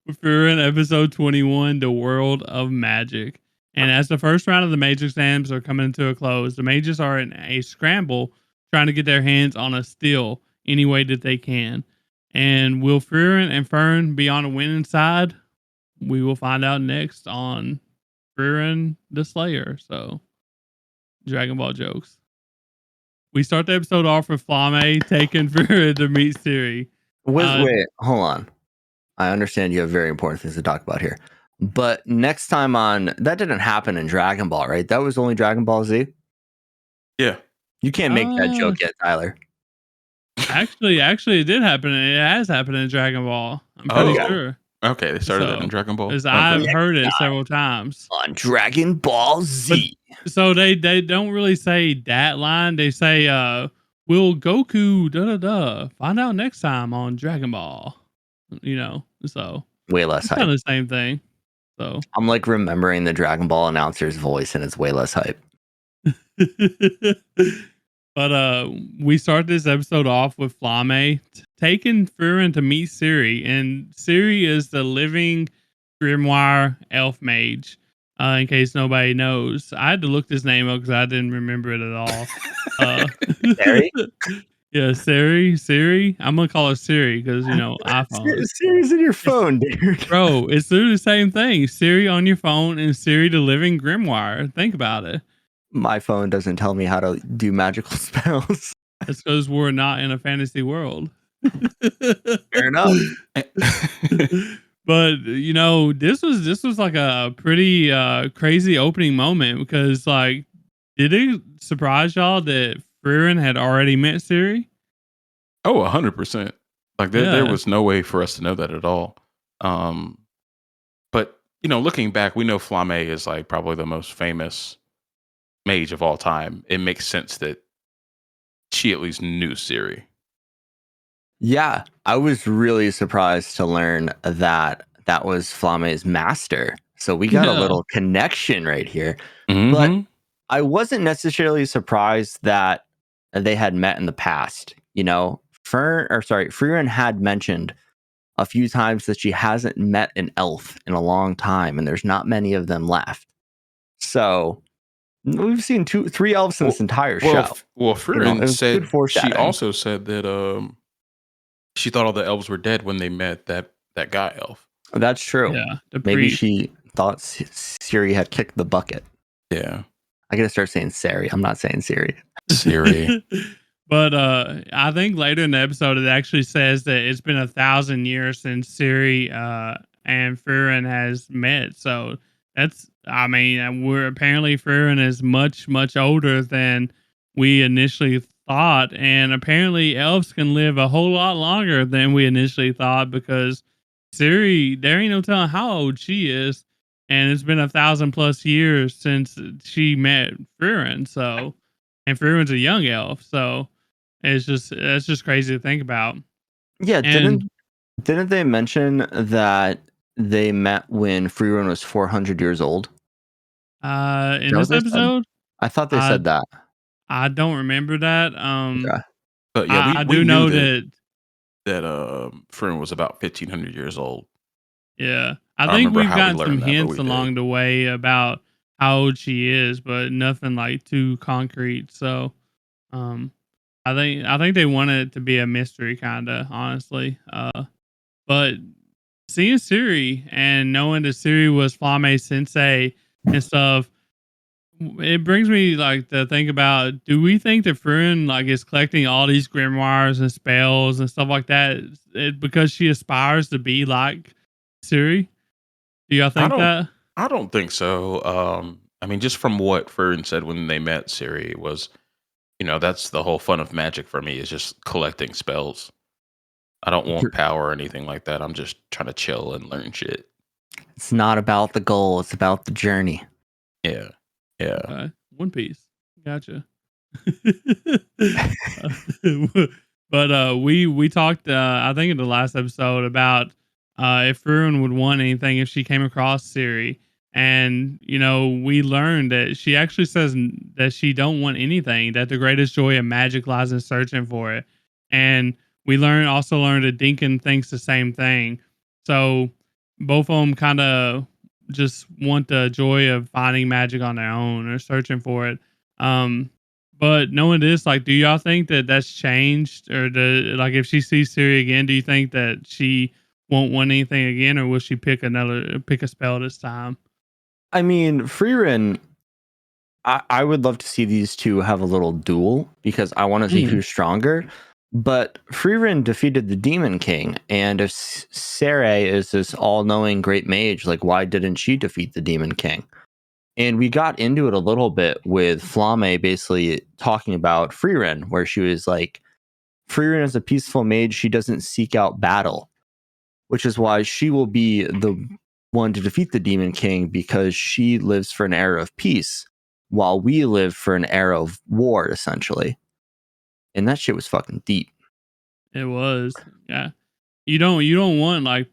We're in episode 21, The World of Magic. And as the first round of the major exams are coming to a close, the mages are in a scramble trying to get their hands on a steal any way that they can. And will Frieren and Fern be on a winning side? We will find out next on Frieren the Slayer. So, Dragon Ball jokes. We start the episode off with Flame taking Frieren to meet Siri. Wait, hold on. I understand you have very important things to talk about here. But next time on, that didn't happen in Dragon Ball, right? That was only Dragon Ball Z? Yeah. You can't make that joke yet, Tyler. Actually, it did happen. It has happened in Dragon Ball. I'm pretty sure. Okay, they started that in Dragon Ball. Because I've heard it several times. On Dragon Ball Z. But, so they don't really say that line. They say, will Goku, da-da-da, find out next time on Dragon Ball. So. Way less hype. Kind of the same thing. So I'm like remembering the Dragon Ball announcer's voice and it's way less hype. But we start this episode off with Flame taking Frieren to meet Siri, and Siri is the living grimoire elf mage. In case nobody knows, I had to look this name up because I didn't remember it at all. Siri? Yeah, Siri. I'm gonna call her Siri because iPhone. Siri's in your phone, dude. Bro, it's literally the same thing. Siri on your phone and Siri the living grimoire. Think about it. My phone doesn't tell me how to do magical spells. That's because we're not in a fantasy world. Fair enough. But this was like a pretty crazy opening moment because did it surprise y'all that Frieren had already met Siri? Oh, 100%. There was no way for us to know that at all. But looking back, we know Flame is probably the most famous mage of all time. It makes sense that she at least knew Siri. Yeah, I was really surprised to learn that was Flame's master. So we got a little connection right here. Mm-hmm. But I wasn't necessarily surprised that they had met in the past. Frieren had mentioned a few times that she hasn't met an elf in a long time, and there's not many of them left. So we've seen 3 elves in this entire show. Well, Frieren said she also said that she thought all the elves were dead when they met that guy elf. That's true. Yeah, maybe she thought Siri had kicked the bucket. Yeah. I gotta start saying Siri. I'm not saying Siri. Siri. But I think later in the episode it actually says that it's been 1,000 years since Siri and Frieren has met. So we're apparently Frieren is much, much older than we initially thought, and apparently elves can live a whole lot longer than we initially thought because Siri, there ain't no telling how old she is, and it's been 1,000+ years since she met Frieren. So, and Frieren's a young elf, so that's just crazy to think about. Yeah, didn't they mention that they met when Frieren was 400 years old? In this episode, I thought they said that. I don't remember that. Yeah. But yeah, I do know that Frieren was about 1,500 years old. Yeah, I think we've gotten some hints along the way about how old she is, but nothing too concrete. So, I think they want it to be a mystery, kind of, honestly. But seeing Siri and knowing that Siri was Flame Sensei and stuff, it brings me to think about: do we think that Frieren is collecting all these grimoires and spells and stuff like that because she aspires to be like Siri? Do y'all think that? I don't think so. Just from what Frieren said when they met Siri was, that's the whole fun of magic for me is just collecting spells. I don't want power or anything like that. I'm just trying to chill and learn shit. It's not about the goal. It's about the journey. Yeah. Yeah. Okay. One Piece. Gotcha. But we talked, I think in the last episode about if Frieren would want anything if she came across Siri. And, we learned that she actually says that she don't want anything, that the greatest joy of magic lies in searching for it. And we also learned that Degen thinks the same thing. So both of them kind of just want the joy of finding magic on their own or searching for it. Um, but knowing this, like, do y'all think that that's changed, or like if she sees Siri again, do you think that she won't want anything again, or will she pick a spell this time? I mean, Frieren, I would love to see these two have a little duel because I want to see Mhm. who's stronger. But Frieren defeated the Demon King, and if Sarai is this all-knowing great mage, like why didn't she defeat the Demon King? And we got into it a little bit with Flame basically talking about Frieren, where she was like, Frieren is a peaceful mage. She doesn't seek out battle, which is why she will be the one to defeat the Demon King because she lives for an era of peace while we live for an era of war, essentially. And that shit was fucking deep. It was, yeah. You don't want like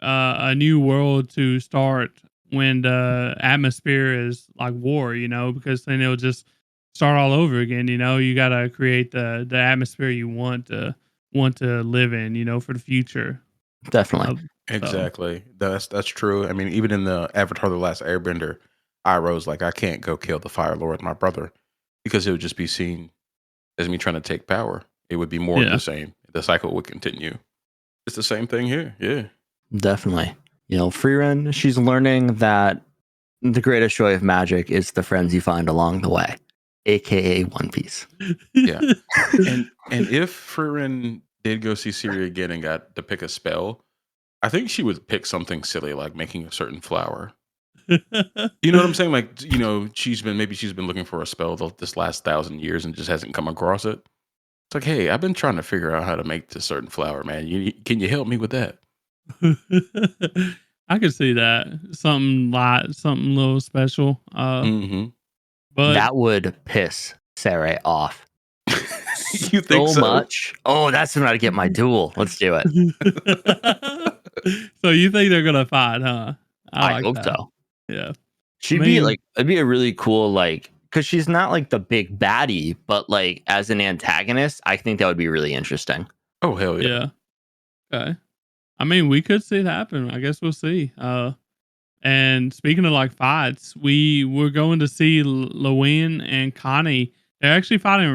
a new world to start when the atmosphere is like war, because then it'll just start all over again. You got to create the atmosphere you want to live in, for the future. Definitely. So Exactly. That's true. I mean, even in the Avatar: The Last Airbender, Iroh's like, I can't go kill the Fire Lord, my brother, because it would just be seen as me trying to take power. It would be more of yeah, the same. The cycle would continue. It's the same thing here. Yeah. Definitely. Frieren, she's learning that the greatest joy of magic is the friends you find along the way, aka One Piece. Yeah. And if Frieren did go see Siri again and got to pick a spell, I think she would pick something silly like making a certain flower. You know what I'm saying? Like, she's been looking for a spell this last 1,000 years and just hasn't come across it. It's like, hey, I've been trying to figure out how to make this certain flower, man. Can you help me with that? I could see that something light, something a little special. Hmm. But That would piss Sarai off You think so so? much. Oh, that's when I get my duel. Let's do it. so you think they're gonna fight, huh? I I like hope that. so. Yeah. I She'd be mean, like, it'd be a really cool, like, because she's not like the big baddie, but like as an antagonist, I think that would be really interesting. Oh, hell yeah. yeah. Okay. I mean, we could see it happen. I guess we'll see. And speaking of like fights, we're going to see Lewin and Connie. They're actually fighting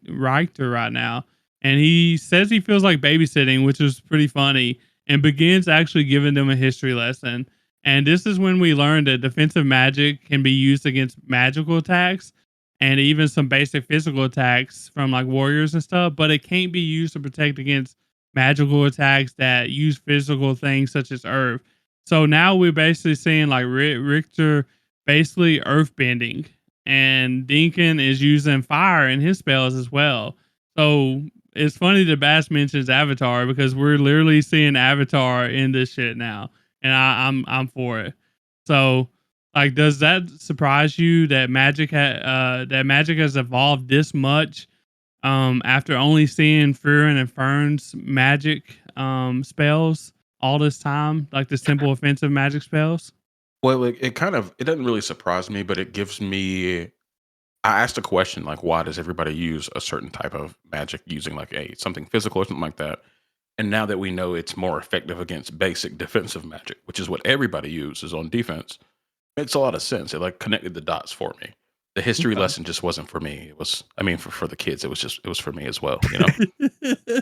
Richter right now, and he says he feels like babysitting, which is pretty funny, and begins actually giving them a history lesson. And this is when we learn that defensive magic can be used against magical attacks and even some basic physical attacks from like warriors and stuff, but it can't be used to protect against magical attacks that use physical things such as earth. So now we're basically seeing like Richter basically earth bending, and Deacon is using fire in his spells as well. So it's funny that Bass mentions Avatar because we're literally seeing Avatar in this shit now, and I'm for it. So like, does that surprise you that that magic has evolved this much after only seeing Frieren and Fern's magic spells all this time, like the simple offensive magic spells? Well, it doesn't really surprise me, but it gives me. I asked a question like, why does everybody use a certain type of magic using like something physical or something like that? And now that we know it's more effective against basic defensive magic, which is what everybody uses on defense, makes a lot of sense. It like connected the dots for me. The history Okay. lesson just wasn't for me. It was, I mean, for the kids, it was for me as well. You know.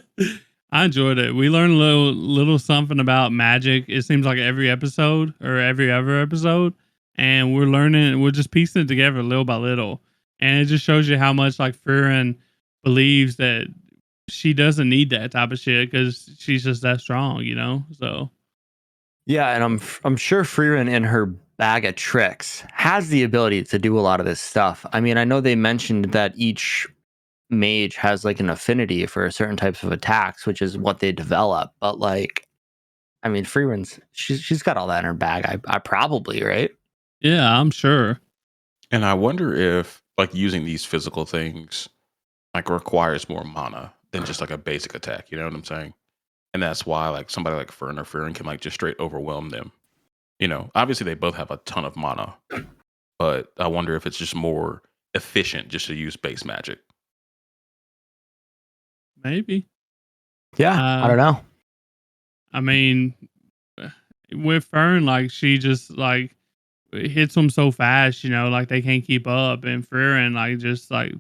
I enjoyed it. We learned a little something about magic. It seems like every episode or every other episode, and we're learning. We're just piecing it together little by little, and it just shows you how much like Frieren believes that she doesn't need that type of shit because she's just that strong. So Yeah, and I'm sure Frieren in her bag of tricks has the ability to do a lot of this stuff. I mean, I know they mentioned that each mage has like an affinity for certain types of attacks, which is what they develop. But like, I mean, Frieren's she's got all that in her bag. I probably right. yeah, I'm sure. And I wonder if like using these physical things like requires more mana than just like a basic attack. You know what I'm saying? And that's why like somebody like Fern or Frieren can like just straight overwhelm them. Obviously they both have a ton of mana, but I wonder if it's just more efficient just to use base magic. Maybe. Yeah, I Uh, don't know. I mean, with Fern, like she just like hits them so fast, like they can't keep up, and Frieren like just like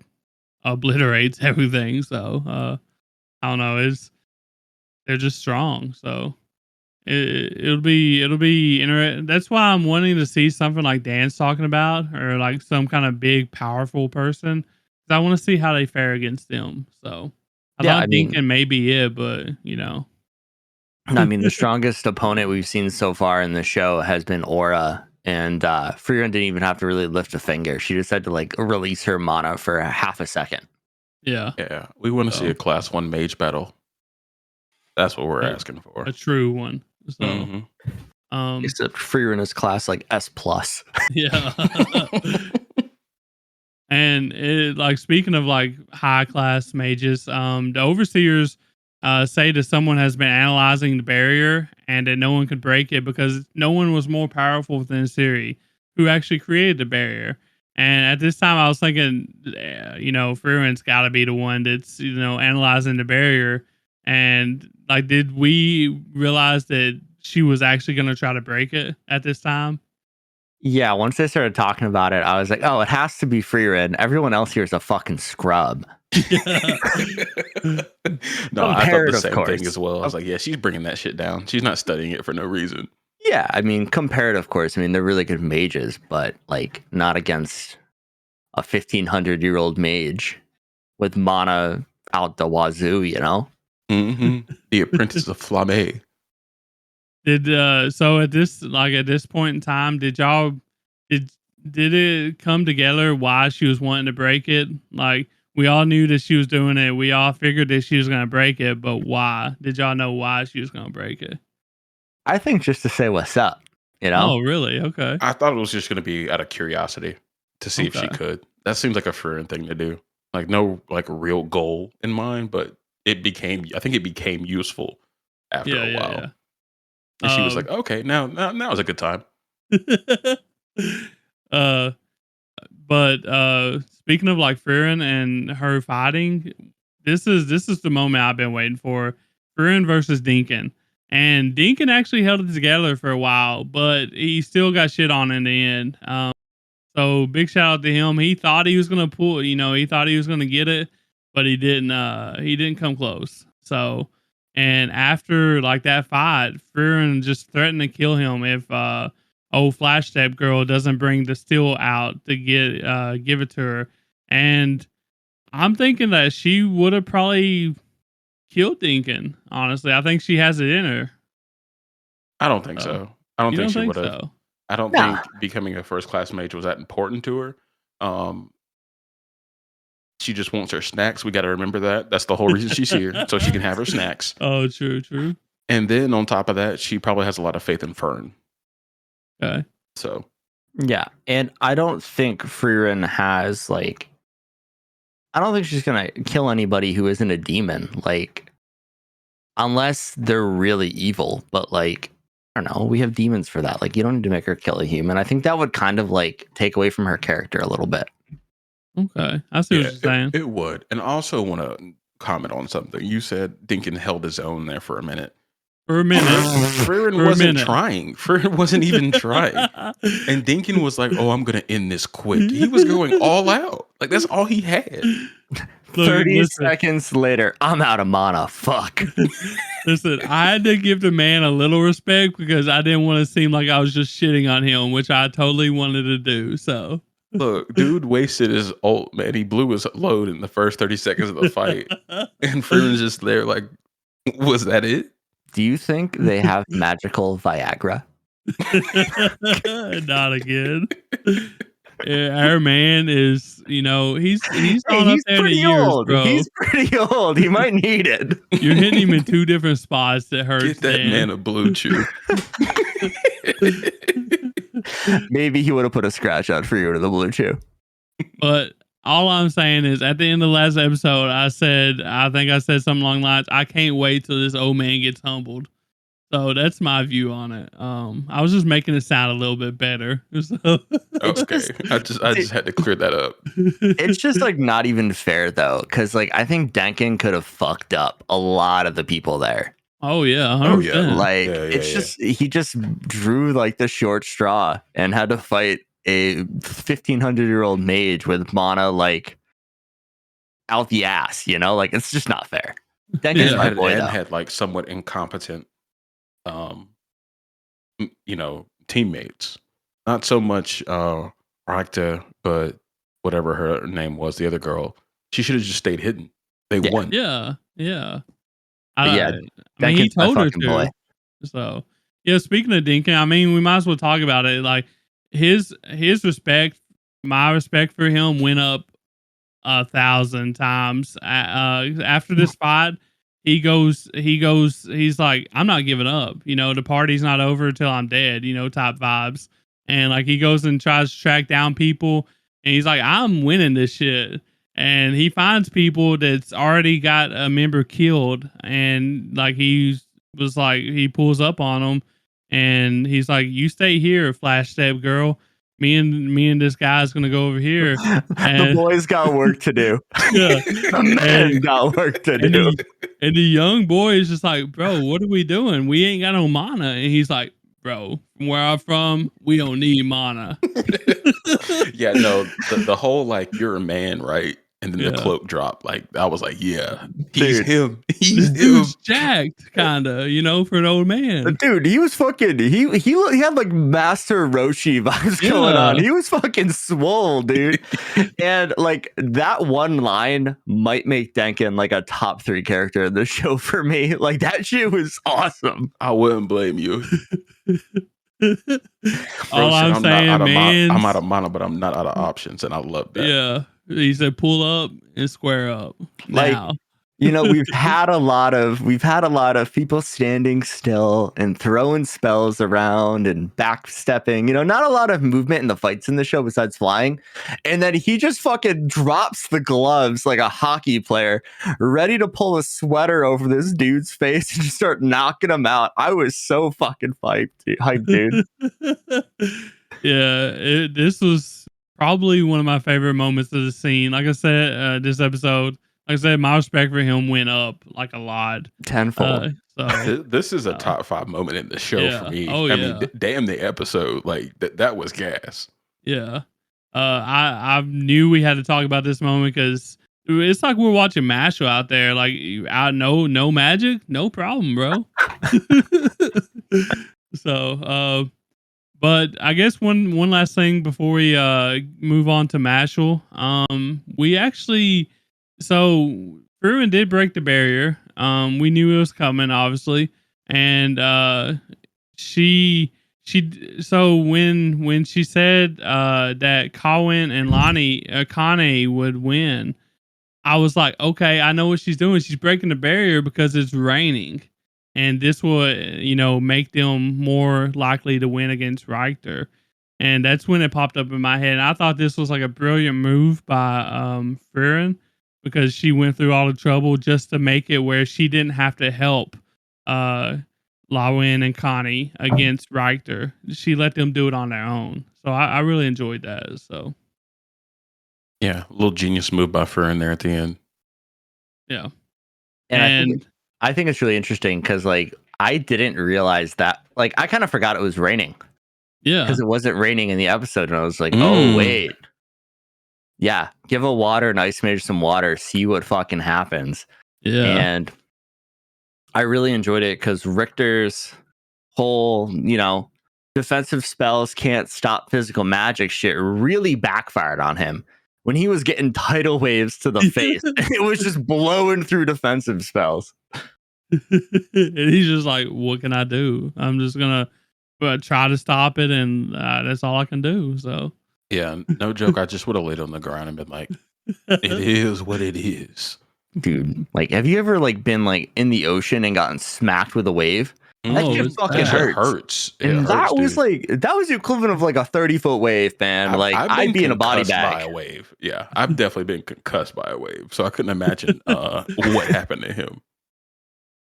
obliterates everything. So I don't know, they're just strong. So it'll be interesting. That's why I'm wanting to see something like Dan's talking about, or like some kind of big, powerful person. 'Cause I want to see how they fare against them. So I Yeah, I thought mean, Deacon may be it, but the strongest opponent we've seen so far in the show has been Aura, and Frieren didn't even have to really lift a finger. She just had to like release her mana for a half a second. yeah, Yeah, we want to see so a class 1 mage battle. That's what we're a, asking for. a true one. So hmm Except Frieren is class like S plus. yeah. And like speaking of like high class mages, the overseers say that someone has been analyzing the barrier and that no one could break it because no one was more powerful than Siri, who actually created the barrier. And at this time, I was thinking, Frieren's got to be the one that's analyzing the barrier. And like, did we realize that she was actually going to try to break it at this time? Yeah, once they started talking about it, I was like, oh, it has to be Frieren. Everyone else here is a fucking scrub. Yeah. No, I thought Compared, the of same thing course. as well. I was like, yeah, she's bringing that shit down. She's not studying it for no reason. Yeah, I mean, compared, of course. I mean, they're really good mages, but like not against a 1,500-year-old mage with mana out the wazoo, The Apprentice of Flamme. So at this point in time, did did it come together why she was wanting to break it? Like we all knew that she was doing it. We all figured that she was gonna break it, but why? Did y'all know why she was gonna break it? I think just to say what's up, Oh, really? Okay. I thought it was just going to be out of curiosity to see if she Okay. could. That seems like a Frieren thing to do. Like no like real goal in mind, but I think it became useful after Yeah, a yeah, while. yeah. And she was like, okay, now is a good time. uh but speaking of like Frieren and her fighting, this is the moment I've been waiting for. Frieren versus Deacon. And Deacon actually held it together for a while, but he still got shit on in the end. So big shout out to him. He thought he was gonna pull, he thought he was gonna get it, but he didn't come close. So and after like that fight, Frieren just threatened to kill him if old Flash Step girl doesn't bring the steel out to give it to her. And I'm thinking that she would have probably killed Dinkin, honestly. I think she has it in her. I don't think So so. I don't you think don't she think would have. so? I don't Nah. think becoming a first class mage was that important to her. Um, she just wants her snacks. We got to remember that. That's the whole reason she's here, so she can have her snacks. Oh, true, true. And then on top of that, she probably has a lot of faith in Fern. Okay. So Yeah, and I don't think Frieren has like. I don't think she's gonna kill anybody who isn't a demon, like unless they're really evil. But like, I don't know, we have demons for that. Like, you don't need to make her kill a human. I think that would kind of like take away from her character a little bit. Okay. I see what you're saying. it would. And I also want to comment on something. You said Dinkin held his own there for a minute. For a minute. Frieren wasn't trying. Frieren wasn't even trying. And Dinkin was like, "Oh, I'm gonna end this quick." He was going all out. Like that's all he had. 30 seconds later, I'm out of mana. Fuck. Listen, I had to give the man a little respect because I didn't want to seem like I was just shitting on him, which I totally wanted to do. So look, dude wasted his ult, man. He blew his load in the first 30 seconds of the fight. And Frieren's just there like, was that it? Do you think they have magical Viagra? Not again. Yeah, our man is, he's on up there in the years, old. bro. He's pretty old. He might need it. You're hitting him in two different spots that hurts. Get that man a blue chew. Maybe he would have put a scratch out for you to the blue chew. But all I'm saying is at the end of the last episode, I think I said something along the lines, I can't wait till this old man gets humbled. So that's my view on it. I was just making it sound a little bit better. So. Okay. I just had to clear that up. It's just like not even fair though, because like I think Degen could have fucked up a lot of the people there. Oh yeah, Oh, yeah. 100%. Like Yeah, yeah, it's yeah. just he just drew like the short straw and had to fight a 1,500-year-old mage with mana like out the ass. Like it's just not fair. Denkin's And Yeah. my had boy and though. had like somewhat incompetent, teammates. Not so much Rakta, but whatever her name was, the other girl. She should have just stayed hidden. They Yeah, won. Yeah. Yeah. but yeah, I mean, he Denkin's my told her fucking boy. to. So, yeah, speaking of Dinkin, I mean, we might as well talk about it. Like his respect, my respect for him went up 1,000 times. After this fight, he's like, I'm not giving up. The party's not over till I'm dead. Type vibes. And like he goes and tries to track down people, and he's like, I'm winning this shit. And he finds people that's already got a member killed, and like he pulls up on them, and he's like, "You stay here, Flash Step Girl. Me and this guy's gonna go over here." The And boys got work to do. yeah, The men and got work to and do. the young boy is just like, "Bro, what are we doing? We ain't got no mana." And he's like, "Bro, from where I'm from, we don't need mana." Yeah, no, the whole like you're a man, right? And then the Yeah. cloak drop. Like I was like, yeah, he's Dude. him. This He's dude's him. jacked, kinda, for an old man. Dude, he was fucking. He had like Master Roshi vibes going on. Yeah. He was fucking swole, dude. And like that one line might make Denkin like a top 3 character in the show for me. Like that shit was awesome. I wouldn't blame you. All Bro said, I'm I'm not saying, out of man. I'm out of mana, but I'm not out of options, and I love that. Yeah. He said, "Pull up and square up Like, now." we've had a lot of people standing still and throwing spells around and backstepping. Not a lot of movement in the fights in the show besides flying. And then he just fucking drops the gloves like a hockey player, ready to pull a sweater over this dude's face and just start knocking him out. I was so fucking hyped, dude. Yeah, this was probably one of my favorite moments of the scene. Like I said, this episode, like I said, my respect for him went up like a lot. Tenfold. So This is a uh, top 5 moment in the show for yeah, me. oh I mean, yeah, damn the episode, like that was gas. yeah. I knew we had to talk about this moment because it's like we're watching Mashle out there. Like, no magic, no problem, bro. So, but I guess one last thing before we move on to Mashle. We actually, so Frieren did break the barrier. We knew it was coming, obviously, and so when she said that Colin and Lonnie Kane would win, I was like, okay, I know what she's doing. She's breaking the barrier because it's raining, and this will, make them more likely to win against Richter. And that's when it popped up in my head. And I thought this was like a brilliant move by Frieren because she went through all the trouble just to make it where she didn't have to help uh, Lawin and Connie against Richter. She let them do it on their own. So I really enjoyed that. So Yeah, a little genius move by Frieren there at the end. yeah. And I think it's really interesting because like I didn't realize that. Like I kind of forgot it was raining. Yeah. Because it wasn't raining in the episode, and I was like, oh wait. Yeah, give a water and ice mage some water, see what fucking happens. Yeah. And I really enjoyed it because Richter's whole, defensive spells can't stop physical magic shit really backfired on him when he was getting tidal waves to the face. It was just blowing through defensive spells. And he's just like, what can I do? I'm just gonna try to stop it, and that's all I can do. So Yeah, no joke. I just would have laid on the ground and been like, "It is what it is." Dude, like, have you ever like been like in the ocean and gotten smacked with a wave? That Oh, shit it's fucking bad. It hurts. hurts. It And hurts, that was dude. the equivalent of like a 30-foot wave, man. Like I've I'd been be in a body concussed by bag. a wave. Yeah, I've definitely been concussed by a wave. So I couldn't imagine what happened to him.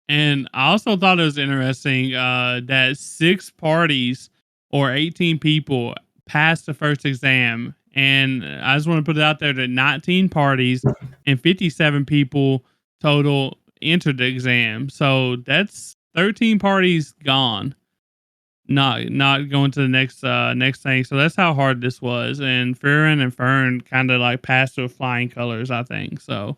And I also thought it was interesting that 6 parties or 18 people passed the first exam. And I just want to put it out there that 19 parties and 57 people total entered the exam. So that's 13 parties gone. Not going to the next thing. So that's how hard this was. And Frieren and Fern kind of like passed with flying colors, I think. So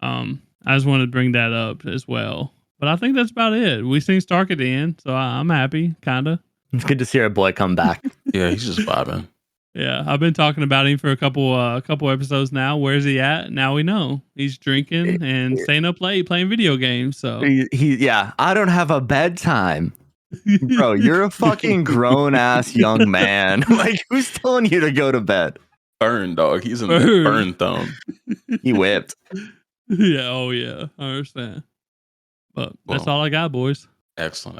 I just wanted to bring that up as well. But I think that's about it. We seen Stark at the end, so I'm happy, kinda. It's good to see our boy come back. Yeah, he's just vibing. Yeah, I've been talking about him for a couple episodes now. Where's he at? Now we know he's drinking and staying up late playing video games. So Yeah, I don't have a bedtime. Bro, you're a fucking grown ass young man. Like, who's telling you to go to bed? Fern, dog. He's in the Fern thumb. He whipped. Yeah, oh yeah, I understand. But that's all I got, boys. Excellent.